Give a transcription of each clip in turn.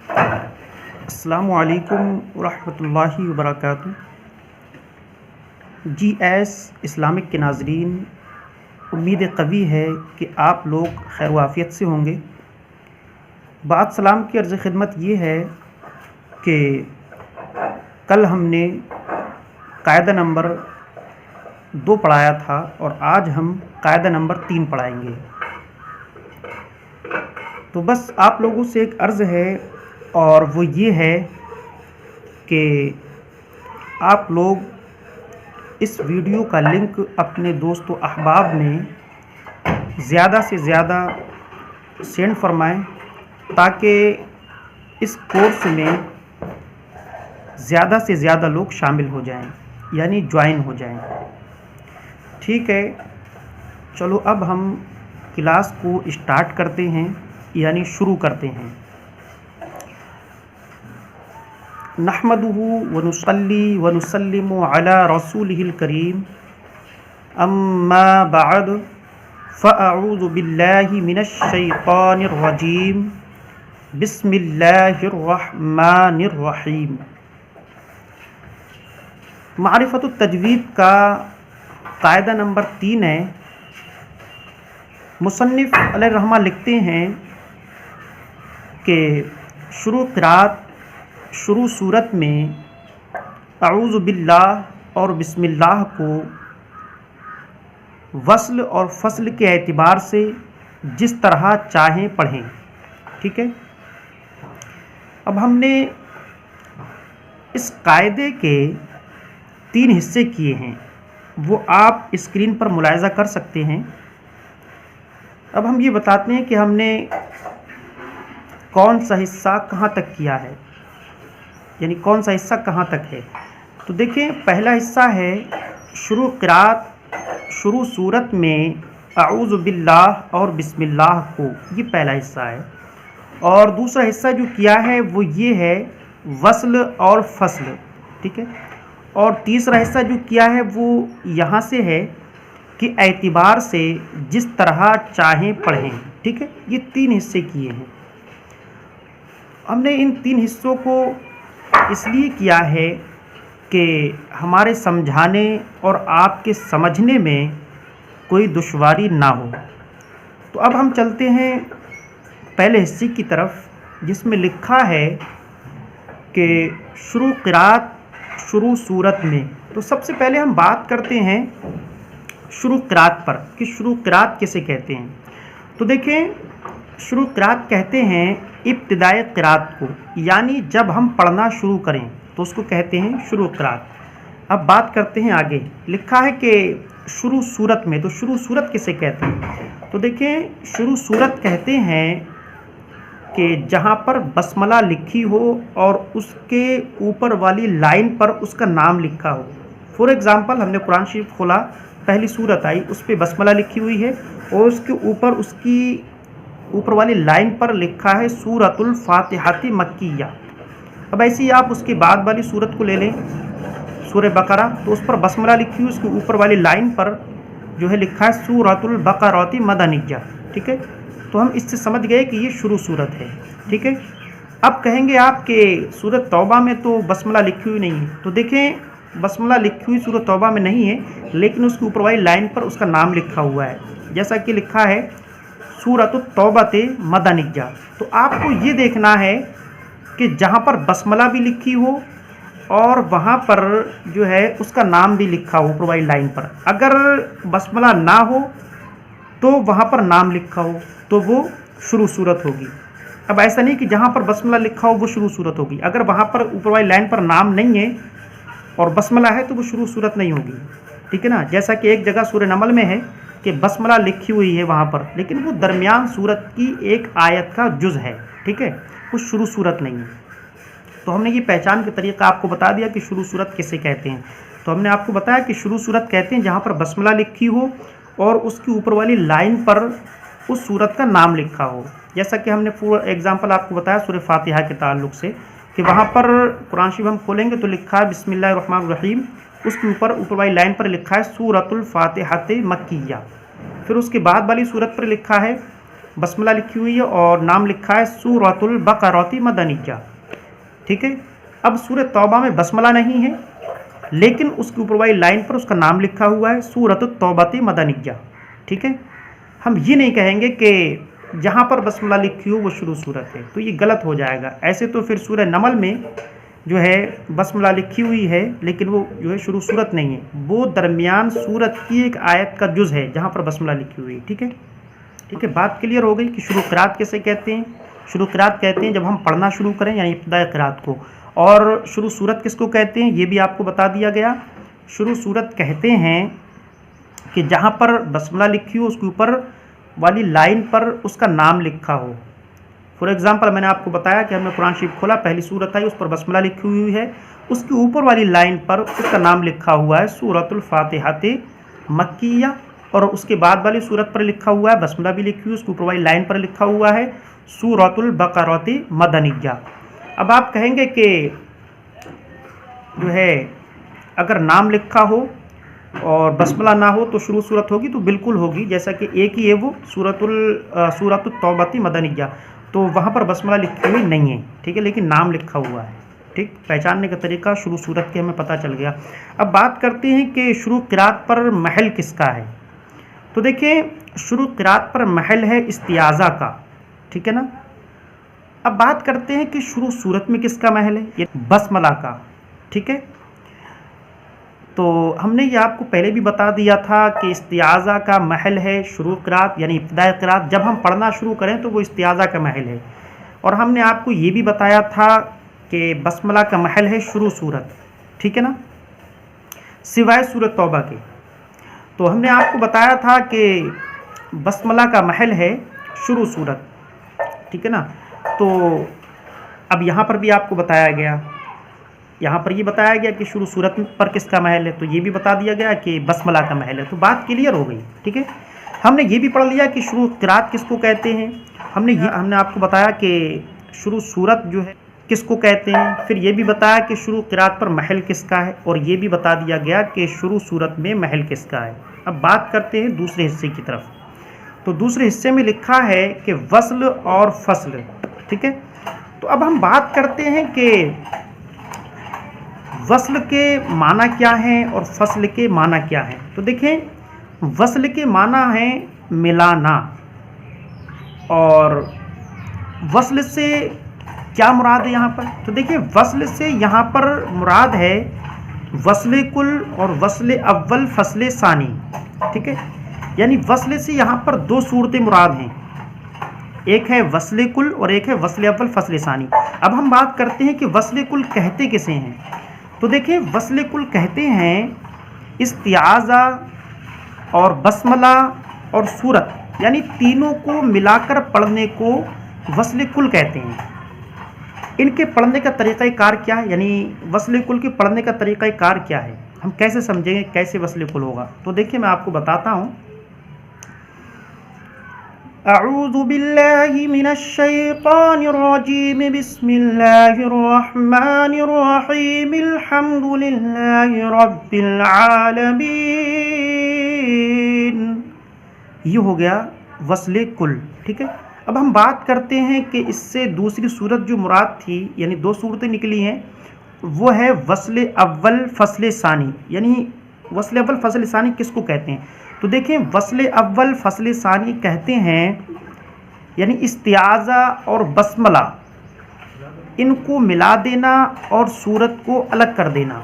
अस्सलामु अलैकुम वरहमतुल्लाहि वबरकातुहू। GS इस्लामिक के नाज़रीन, उम्मीद कवी है कि आप लोग खैर वाफ़ियत से होंगे। बाद सलाम की अर्ज़ ख़िदमत ये है कि कल हमने कायदा नंबर 2 पढ़ाया था और आज हम कायदा नंबर 3 पढ़ाएंगे। तो बस आप लोगों से एक अर्ज़ है और वो ये है कि आप लोग इस वीडियो का लिंक अपने दोस्तों अहबाब में ज़्यादा से ज़्यादा सेंड फरमाएं ताकि इस कोर्स में ज़्यादा से ज़्यादा लोग शामिल हो जाएं, यानी ज्वाइन हो जाएं। ठीक है, चलो अब हम क्लास को स्टार्ट करते हैं, यानी शुरू करते हैं। नहमदुहु व नुसल्ली व नुसल्लिमु अला रसूलिहिल करीम, अम्मा बअद, फ़अऊज़ु बिल्लाहि मिनश शैतानिर रजीम, बिस्मिल्लाहिर रहमानिर रहीम। मारिफतुत तजवीद का कायदा नंबर 3 है। मुसन्निफ़ अलैहिर्रहमा लिखते हैं कि शुरू सूरत में अऊज़ु बिल्लाह और बिस्मिल्लाह को वस्ल और फ़स्ल के एतबार से जिस तरह चाहें पढ़ें। ठीक है, अब हमने इस कायदे के 3 हिस्से किए हैं, वो आप स्क्रीन पर मुलाहिज़ा कर सकते हैं। अब हम ये बताते हैं कि हमने कौन सा हिस्सा कहाँ तक किया है, यानी कौन सा हिस्सा कहाँ तक है। तो देखिए, पहला हिस्सा है शुरू सूरत में अऊज़ु बिल्लाह और बिस्मिल्लाह को, ये पहला हिस्सा है। और दूसरा हिस्सा जो किया है वो ये है वस्ल और फ़स्ल। ठीक है, और तीसरा हिस्सा जो किया है वो यहाँ से है कि एतबार से जिस तरह चाहें पढ़ें। ठीक है, ये 3 हिस्से किए हैं। हमने इन 3 हिस्सों को इसलिए किया है कि हमारे समझाने और आपके समझने में कोई दुश्वारी ना हो। तो अब हम चलते हैं पहले हिस्से की तरफ, जिसमें लिखा है कि शुरू सूरत में। तो सबसे पहले हम बात करते हैं शुरू क़िरात पर कि शुरू क़िरात किसे कहते हैं। तो देखें, शुरू क़िरात कहते हैं इब्तिदाई क़िरात को, यानी जब हम पढ़ना शुरू करें तो उसको कहते हैं शुरू क़िरात। अब बात करते हैं आगे। लिखा है कि शुरू सूरत में, तो शुरू सूरत किसे कहते हैं। तो देखें, शुरू सूरत कहते हैं कि जहाँ पर बसमला लिखी हो और उसके ऊपर वाली लाइन पर उसका नाम लिखा हो। फॉर एग्ज़ाम्पल, हमने कुरान शरीफ खोला, पहली सूरत आई, उस पर बसमला लिखी हुई है और उसके ऊपर उसकी ऊपर वाली लाइन पर लिखा है सूरतुल फातिहाती मक्किया। अब ऐसे ही आप उसके बाद वाली सूरत को ले लें, सूरह बकरा, तो उस पर बसमला लिखी हुई, उसके ऊपर वाली लाइन पर जो है लिखा है सूरतुल बकराती मदनिया। ठीक है, तो हम इससे समझ गए कि ये शुरू सूरत है। ठीक है, अब कहेंगे आप कि सूरत तौबा में तो बसमला लिखी हुई नहीं है। तो देखें, बसमला लिखी हुई सूरत तौबा में नहीं है, लेकिन उसके ऊपर वाली लाइन पर उसका नाम लिखा हुआ है, जैसा कि लिखा है सूरतुत तौबते मदनिया। तो आपको ये देखना है कि जहाँ पर बसमला भी लिखी हो और वहाँ पर जो है उसका नाम भी लिखा हो ऊपर वाली लाइन पर। अगर बसमला ना हो तो वहाँ पर नाम लिखा हो तो वो शुरू सूरत होगी। अब ऐसा नहीं कि जहाँ पर बसमला लिखा हो वो शुरू सूरत होगी। अगर वहाँ पर ऊपर वाली लाइन पर नाम नहीं है और बसमला है तो वो शुरू सूरत नहीं होगी। ठीक है ना, जैसा कि एक जगह सूरह नमल में है कि बसमला लिखी हुई है वहाँ पर, लेकिन वो दरमियान सूरत की एक आयत का जुज़ है। ठीक है, वो शुरू सूरत नहीं है। तो हमने ये पहचान का तरीका आपको बता दिया कि शुरू सूरत किसे कहते हैं। तो हमने आपको बताया कि शुरू सूरत कहते हैं जहाँ पर बसमला लिखी हो और उसकी ऊपर वाली लाइन पर उस सूरत का नाम लिखा हो। जैसा कि हमने फॉर एग्जांपल आपको बताया सूरह फातिहा के ताल्लुक से कि वहाँ पर कुरान शरीफ हम खोलेंगे तो लिखा है बिस्मिल्लाहिर्रहमानिर्रहीम, उसके ऊपर वाली लाइन पर लिखा है सूरतुल फातिहाते मक्किया। फिर उसके बाद वाली सूरत पर लिखा है बस्मला लिखी हुई है और नाम लिखा है सूरतुल बकरती मदनिया। ठीक है, अब सूरह तौबा में बस्मला नहीं है, लेकिन उसके ऊपर वाली लाइन पर उसका नाम लिखा हुआ है सूरतुत तौबती मदनिया। ठीक है, हम ये नहीं कहेंगे कि जहाँ पर बस्मला लिखी हो वो शुरू सूरत है, तो ये गलत हो जाएगा। ऐसे तो फिर सूरह नमल में जो है बस्मला लिखी हुई है, लेकिन वो जो है शुरू सूरत नहीं है, वो दरमियान सूरत की एक आयत का जुज़ है जहाँ पर बस्मला लिखी हुई है। ठीक है, ठीक है, बात क्लियर हो गई कि शुरू क़िरात कैसे कहते हैं। शुरू क़िरात कहते हैं जब हम पढ़ना शुरू करें, यानी इब्तिदाई क़िरात को। और शुरू सूरत किसको कहते हैं ये भी आपको बता दिया गया। शुरू सूरत कहते हैं कि जहाँ पर बस्मला लिखी हो उसके ऊपर वाली लाइन पर उसका नाम लिखा हो। फॉर एग्ज़ाम्पल मैंने आपको बताया कि हमने कुरान शरीफ खोला, पहली सूरत आई, उस पर बस्मला लिखी हुई है, उसके ऊपर वाली लाइन पर उसका नाम लिखा हुआ है सूरतुल फातिहाते मक्किया, और उसके बाद वाली सूरत पर लिखा हुआ है, बस्मला भी लिखी हुई, उसके ऊपर वाली लाइन पर लिखा हुआ है सूरतुल बकरती मदनिया। अब आप कहेंगे कि जो है अगर नाम लिखा हो और बस्मला ना हो तो शुरू सूरत होगी, तो बिल्कुल होगी, जैसा कि एक ही है वो सूरतुत तौबती मदनिया, तो वहाँ पर बस्मला लिखी हुई नहीं है। ठीक है, लेकिन नाम लिखा हुआ है। ठीक, पहचानने का तरीका शुरू सूरत के हमें पता चल गया। अब बात करते हैं कि शुरू क़िरात पर महल किसका है। तो देखिए शुरू क़िरात पर महल है इस्तिआज़ा का। ठीक है ना। अब बात करते हैं कि शुरू सूरत में किसका महल है, ये बस्मला का। ठीक है, तो हमने ये आपको पहले भी बता दिया था कि इस्तिआज़ा का महल है शुरू क़िरात, यानी इब्तिदाई क़िरात। जब हम पढ़ना शुरू करें तो वो इस्तिआज़ा का महल है। और हमने आपको ये भी बताया था कि बस्मला का महल है शुरू सूरत। ठीक है ना, सिवाय सूरत तौबा के। तो हमने आपको बताया था कि बस्मला का महल है शुरू सूरत। ठीक है ना, तो अब यहाँ पर भी आपको बताया गया, यहाँ पर ये बताया गया कि शुरू सूरत पर किसका महल है, तो ये भी बता दिया गया कि बस्मला का महल है। तो बात क्लियर हो गई। ठीक है, हमने ये भी पढ़ लिया कि शुरू क़िरात किसको कहते हैं। हमने आपको बताया कि शुरू सूरत जो है किसको कहते हैं। फिर ये भी बताया कि शुरू क़िरात पर महल किसका है, और ये भी बता दिया गया कि शुरू सूरत में महल किसका है। अब बात करते हैं दूसरे हिस्से की तरफ। तो दूसरे हिस्से में लिखा है कि वस्ल और फसल। ठीक है, तो अब हम बात करते हैं कि वस्ल के माना क्या हैं और फसल के माना क्या हैं। तो देखें वस्ल के माना है मिलाना, और वस्ल से क्या मुराद है यहाँ पर। तो देखिए वस्ल से यहाँ पर मुराद है वस्ल कुल और वस्ल अव्वल फसल सानी। ठीक है, यानी वस्ल से यहाँ पर दो सूरतें मुराद हैं, एक है वस्ल कुल और एक है वस्ल अव्वल फसल सानी। अब हम बात करते हैं कि वस्ल कुल कहते किसे हैं। तो देखिए वस्ल कुल कहते हैं इस्तिआज़ा और बस्मला और सूरत, यानी तीनों को मिलाकर पढ़ने को वस्ल कुल कहते हैं। इनके पढ़ने का तरीक़ाकार क्या है, यानी वस्ल कुल के पढ़ने का तरीक़ाकार क्या है, हम कैसे समझेंगे कैसे वस्ल कुल होगा। तो देखिए मैं आपको बताता हूँ। अऊज़ु बिल्लाहि मिनश शैतानिर रजीम, बिस्मिल्लाहिर रहमानिर रहीम, अल्हम्दुलिल्लाहि रब्बिल आलमीन। ये हो गया वस्ल कुल। ठीक है, अब हम बात करते हैं कि इससे दूसरी सूरत जो मुराद थी, यानी दो सूरतें निकली हैं, वो है वस्ल अव्वल फसल सानी। यानी वस्ल अव्वल फसल सानी किसको कहते हैं। तो देखें वस्ल अव्वल फसल सानी कहते हैं यानी इस्तिआज़ा और बस्मला, इनको मिला देना और सूरत को अलग कर देना।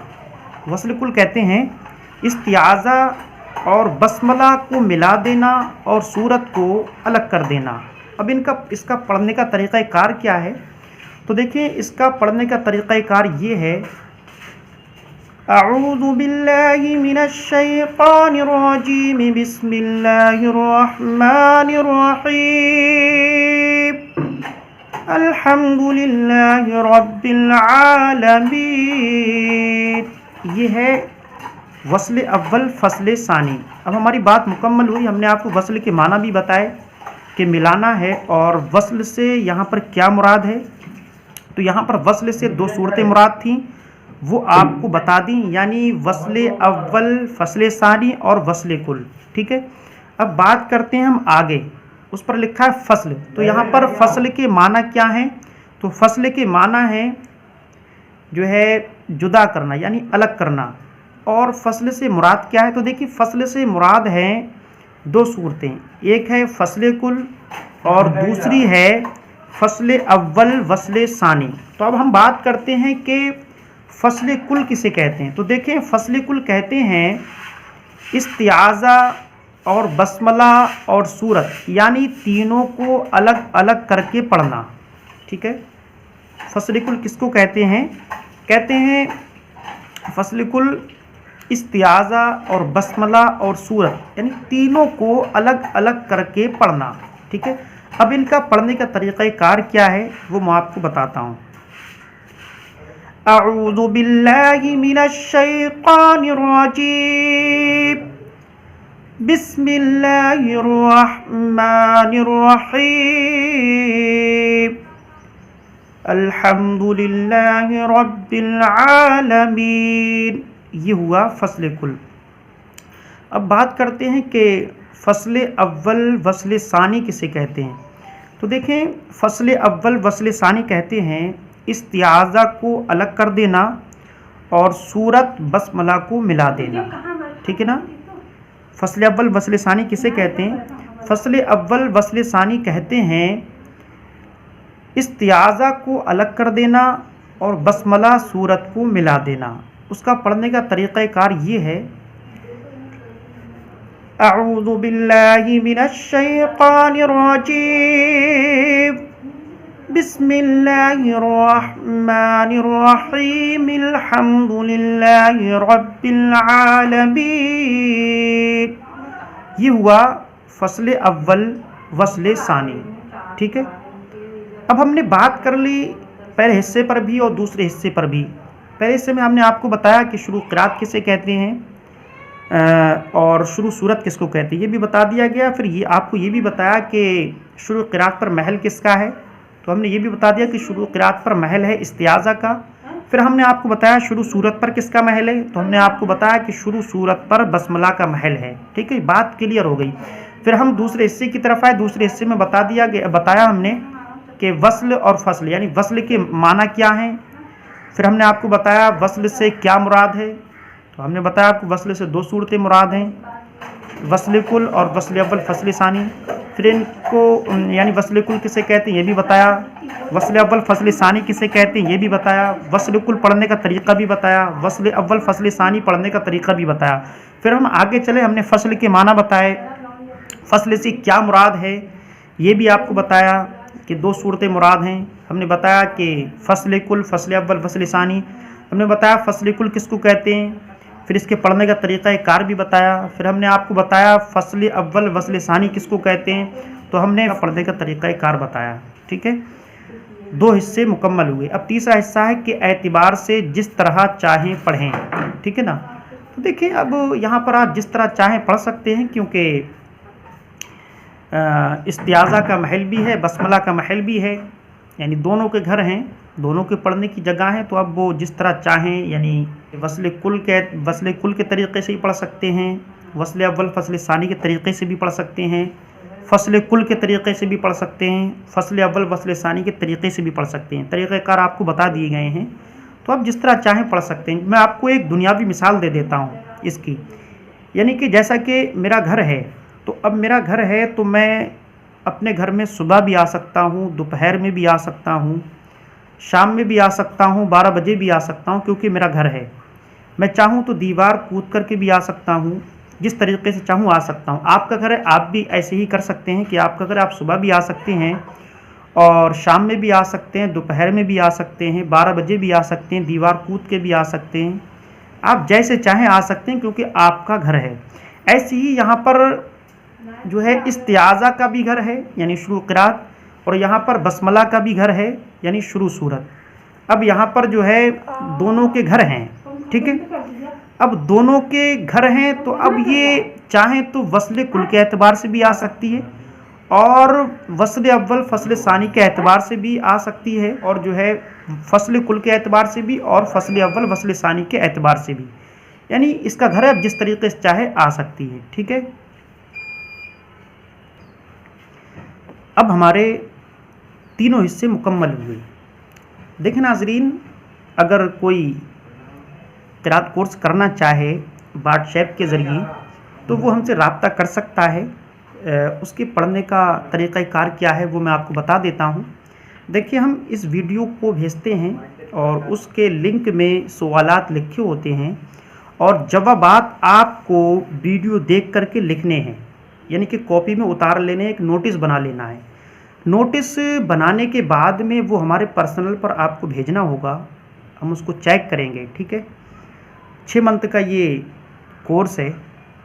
वस्ल कुल कहते हैं इस्तिआज़ा और बस्मला को मिला देना और सूरत को अलग कर देना। अब इसका पढ़ने का तरीक़ाकार क्या है। तो देखिए इसका पढ़ने का तरीक़ाकार ये है, अऊज़ु बिल्लाहि मिनश शैतानिर रजीम, बिस्मिल्लाहिर रहमानिर रहीम, अल्हम्दुलिल्लाहि रब्बिल आलमीन। ये है वस्ल अव्वल फसल सानी। अब हमारी बात मुकम्मल हुई, हमने आपको वस्ल के माना भी बताए कि मिलाना है, और वस्ल से यहाँ पर क्या मुराद है। तो यहाँ पर वस्ल से दो सूरतें मुराद थीं, वो आपको बता दी, यानी वस्ल अव्वल फसल सानी और वस्ल कुल। ठीक है, अब बात करते हैं हम आगे उस पर लिखा है फसल। तो यहाँ पर फसल के माना क्या हैं? तो फसल के माना है जो है जुदा करना यानी अलग करना। और फसल से मुराद क्या है? तो देखिए फसल से मुराद है दो सूरतें, एक है फसल कुल और दूसरी है फसल अव्वल वसल सानी। तो अब हम बात करते हैं कि फसल कुल किसे कहते हैं। तो देखें फसल कुल कहते हैं इस्तिआज़ा और बस्मला और सूरत यानी तीनों को अलग अलग करके पढ़ना। ठीक है, फसल कुल किसको कहते हैं? कहते हैं फसल कुल इस्तिआज़ा और बस्मला और सूरत यानी तीनों को अलग अलग करके पढ़ना। ठीक है, अब इनका पढ़ने का तरीक़ाकार क्या है वो मैं आपको बताता हूँ। अऊज़ु बिल्लाहि मिनश शैतानिर रजीम, बिस्मिल्लाहिर रहमानिर रहीम, अल्हम्दुलिल्लाहि रब्बिल आलमीन। ये हुआ फसल कुल। अब बात करते हैं कि फसल अव्वल वसल सानी किसे कहते हैं। तो देखें फसल अव्वल वसल सानी कहते हैं इस्तिआज़ा को अलग कर देना और सूरत बस्मला को मिला देना। ठीक है ना, फसल अव्वल वसल सानी किसे कहते हैं? फसल अव्वल वसल सानी कहते हैं इस्तिआज़ा को अलग कर देना और बस्मला सूरत को मिला देना। उसका पढ़ने का तरीक़ाकार ये है, अऊज़ु बिल्लाहि मिनश शैतानिर रजीम, बिस्मिल्लाहिर रहमानिर रहीम, अल्हम्दुलिल्लाहि रब्बिल आलमीन। ये हुआ फसल अव्वल वसल सानी। ठीक है, अब हमने बात कर ली पहले हिस्से पर भी और दूसरे हिस्से पर भी। पहले हिस्से में हमने आपको बताया कि शुरू क़िरात किसे कहते हैं और शुरू सूरत किसको कहते हैं, ये भी बता दिया गया। फिर ये आपको ये भी बताया कि शुरू क़िरात पर महल किसका है। तो हमने ये भी बता दिया कि शुरू क़िरात पर महल है इस्तिआज़ा का। फिर हमने आपको बताया शुरू सूरत पर किसका महल है। तो हमने आपको बताया कि शुरू सूरत पर बस्मला का महल है। ठीक है, बात क्लियर हो गई। फिर हम दूसरे हिस्से की तरफ आए। दूसरे हिस्से में बताया हमने कि वस्ल और फसल यानी वस्ल के माना क्या हैं। फिर हमने आपको बताया वस्ल से क्या मुराद है। तो हमने बताया आपको वस्ल से दो सूरतें मुराद हैं, वस्ल कुल और वस्ल अव्वल फसल सानी। फिर इनको यानी वस्ल कुल किसे कहते हैं ये भी बताया, वस्ल अव्वल फसल सानी किसे कहते हैं ये भी बताया, वस्ल कुल पढ़ने का तरीक़ा भी बताया, वस्ल अव्वल फसल सानी पढ़ने का तरीक़ा भी बताया। फिर हम आगे चले, हमने फसल के माना बताए, फसल से क्या मुराद है ये भी आपको बताया कि दो सूरतें मुराद हैं। हमने बताया कि फसल कुल फसल अव्वल फसल सानी। हमने बताया फसल कुल किसको कहते हैं, फिर इसके पढ़ने का तरीक़ाकार भी बताया। फिर हमने आपको बताया फसल अव्वल वसल सानी किसको कहते हैं, तो हमने पढ़ने का तरीक़ाकार बताया। ठीक है, दो हिस्से मुकम्मल हुए। अब तीसरा हिस्सा है कि एतबार से जिस तरह चाहें पढ़ें। ठीक है ना, तो देखिए अब यहाँ पर आप जिस तरह चाहें पढ़ सकते हैं, क्योंकि इस्तिआज़ा का महल भी है, बस्मला का महल भी है, यानी दोनों के घर हैं, दोनों के पढ़ने की जगह है। तो अब वो जिस तरह चाहें यानी वस्ल कुल के तरीक़े से ही पढ़ सकते हैं, वस्ल अव्वल फसल सानी के तरीक़े से भी पढ़ सकते हैं, फसल कुल के तरीक़े से भी पढ़ सकते हैं, फसल अव्वल फसल सानी के तरीक़े से भी पढ़ सकते हैं। तरीक़ाकार आपको बता दिए गए हैं, तो आप जिस तरह चाहें पढ़ सकते हैं। मैं आपको एक दुनियावी मिसाल दे देता हूँ इसकी, यानी कि जैसा कि मेरा घर है, तो अब मेरा घर है तो मैं अपने घर में सुबह भी आ सकता हूँ, दोपहर में भी आ सकता हूँ, शाम में भी आ सकता हूँ, 12 बजे भी आ सकता हूँ, क्योंकि मेरा घर है। मैं चाहूँ तो दीवार कूद करके भी आ सकता हूँ, जिस तरीके से चाहूँ आ सकता हूँ। आपका घर है, आप भी ऐसे ही कर सकते हैं कि आपका घर आप सुबह भी आ सकते हैं और शाम में भी आ सकते हैं, दोपहर में भी आ सकते हैं, 12 बजे भी आ सकते हैं, दीवार कूद के भी आ सकते हैं। आप जैसे चाहें आ सकते हैं, क्योंकि आपका घर है। ऐसे ही यहाँ पर जो है इस्तिआज़ा का भी घर है यानी शुरू क़िरात, और यहाँ पर बस्मला का भी घर है यानी शुरू सूरत। अब यहाँ पर जो है दोनों के घर हैं। ठीक है, अब दोनों के घर हैं तो अब ये चाहें तो वस्ल कुल के एतबार से भी आ सकती है और वस्ल अव्वल फसल सानी के एतबार से भी आ सकती है, और जो है फसल कुल के एतबार से भी और फसल अव्वल वस्ल सानी के एतबार से भी, यानी इसका घर है, अब जिस तरीके से चाहे आ सकती है। ठीक है, अब हमारे तीनों हिस्से मुकम्मल हुए। देखें नाज़रीन, अगर कोई क़िराअत कोर्स करना चाहे व्हाट्सएप के ज़रिए तो वो हमसे रब्ता कर सकता है। उसके पढ़ने का तरीक़ाकार क्या है वो मैं आपको बता देता हूँ। देखिए, हम इस वीडियो को भेजते हैं और उसके लिंक में सवालात लिखे होते हैं और जवाबात आपको वीडियो देख कर के लिखने हैं, यानी कि कॉपी में उतार लेने, एक नोटिस बना लेना है। नोटिस बनाने के बाद में वो हमारे पर्सनल पर आपको भेजना होगा, हम उसको चेक करेंगे। ठीक है, 6 मंथ का ये कोर्स है,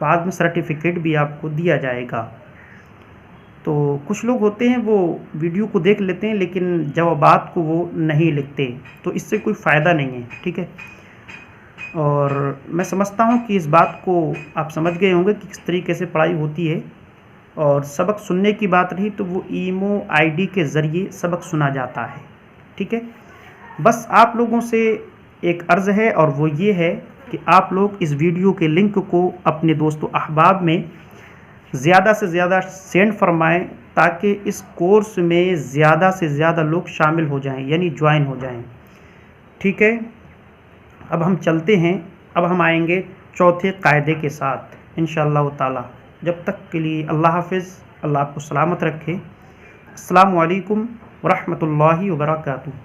बाद में सर्टिफिकेट भी आपको दिया जाएगा। तो कुछ लोग होते हैं वो वीडियो को देख लेते हैं लेकिन जवाबात को वो नहीं लिखते, तो इससे कोई फ़ायदा नहीं है। ठीक है, और मैं समझता हूँ कि इस बात को आप समझ गए होंगे कि किस तरीके से पढ़ाई होती है। और सबक सुनने की बात रही तो वो ईमो आईडी के ज़रिए सबक सुना जाता है। ठीक है, बस आप लोगों से एक अर्ज़ है और वो ये है कि आप लोग इस वीडियो के लिंक को अपने दोस्तों अहबाब में ज़्यादा से ज़्यादा सेंड फरमाएं ताकि इस कोर्स में ज़्यादा से ज़्यादा लोग शामिल हो जाएं, यानी ज्वाइन हो जाएं। ठीक है, अब हम चलते हैं। अब हम आएंगे चौथे कायदे के साथ इंशाअल्लाह ताला। जब तक के लिए अल्लाह हाफ़िज़, अल्लाह आपको सलामत रखे। अस्सलामु अलैकुम व रहमतुल्लाहि व बरकातुहू।